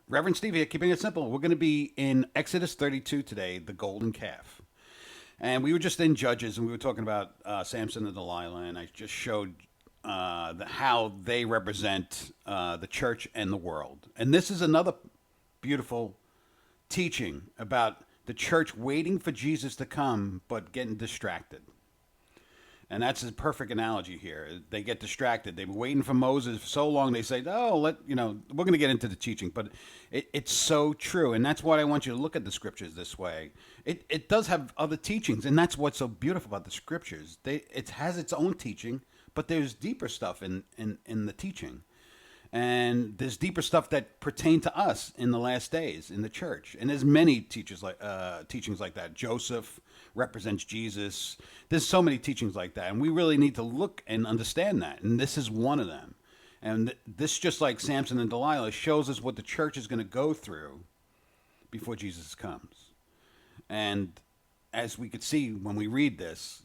Reverend Steve here, keeping it simple. We're going to be in Exodus 32 today, the golden calf. And we were just in Judges, and we were talking about Samson and Delilah, and I just showed how they represent the church and the world. And this is another beautiful teaching about the church waiting for Jesus to come, but getting distracted. And that's a perfect analogy here. They get distracted. They've been waiting for Moses for so long. They say, "Oh, we're going to get into the teaching," but it's so true, and that's why I want you to look at the scriptures this way. It does have other teachings, and that's what's so beautiful about the scriptures. It has its own teaching, but there's deeper stuff in the teaching. And there's deeper stuff that pertain to us in the last days in the church. And there's many teachings like that. Joseph represents Jesus. There's so many teachings like that, and we really need to look and understand that. And this is one of them. And this, just like Samson and Delilah, shows us what the church is going to go through before Jesus comes. And as we could see when we read this,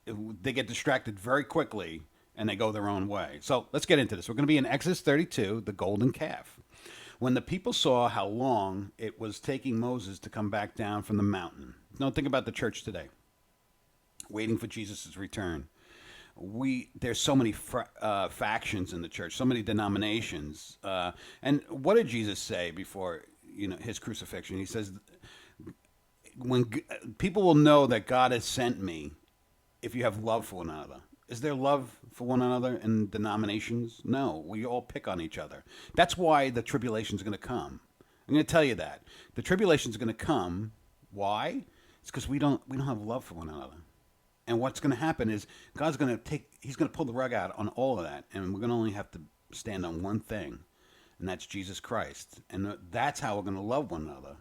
they get distracted very quickly and they go their own way. So let's get into this. We're going to be in Exodus 32, the golden calf. When the people saw how long it was taking Moses to come back down from the mountain. Now think about the church today, waiting for Jesus' return. There's so many factions in the church, so many denominations. And what did Jesus say before his crucifixion? He says, people will know that God has sent me if you have love for one another. Is there love for one another in denominations? No, we all pick on each other. That's why the tribulation is going to come. I'm going to tell you that the tribulation is going to come. Why? It's because we don't have love for one another. And what's going to happen is God's going to He's going to pull the rug out on all of that, and we're going to only have to stand on one thing, and that's Jesus Christ. And that's how we're going to love one another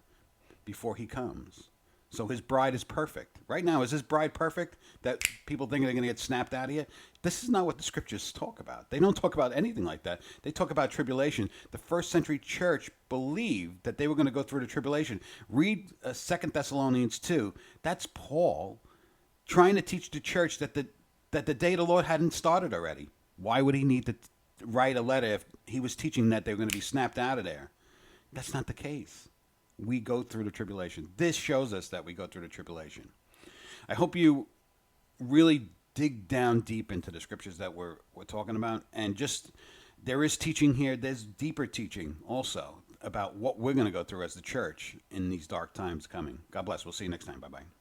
before He comes. So His bride is perfect. Right now, is His bride perfect that people think they're going to get snapped out of here? This is not what the scriptures talk about. They don't talk about anything like that. They talk about tribulation. The first century church believed that they were going to go through the tribulation. Read 2 Thessalonians 2. That's Paul trying to teach the church that the day of the Lord hadn't started already. Why would he need to write a letter if he was teaching that they were going to be snapped out of there? That's not the case. We go through the tribulation. This shows us that we go through the tribulation. I hope you really dig down deep into the scriptures that we're talking about. And there is teaching here. There's deeper teaching also about what we're going to go through as the church in these dark times coming. God bless. We'll see you next time. Bye-bye.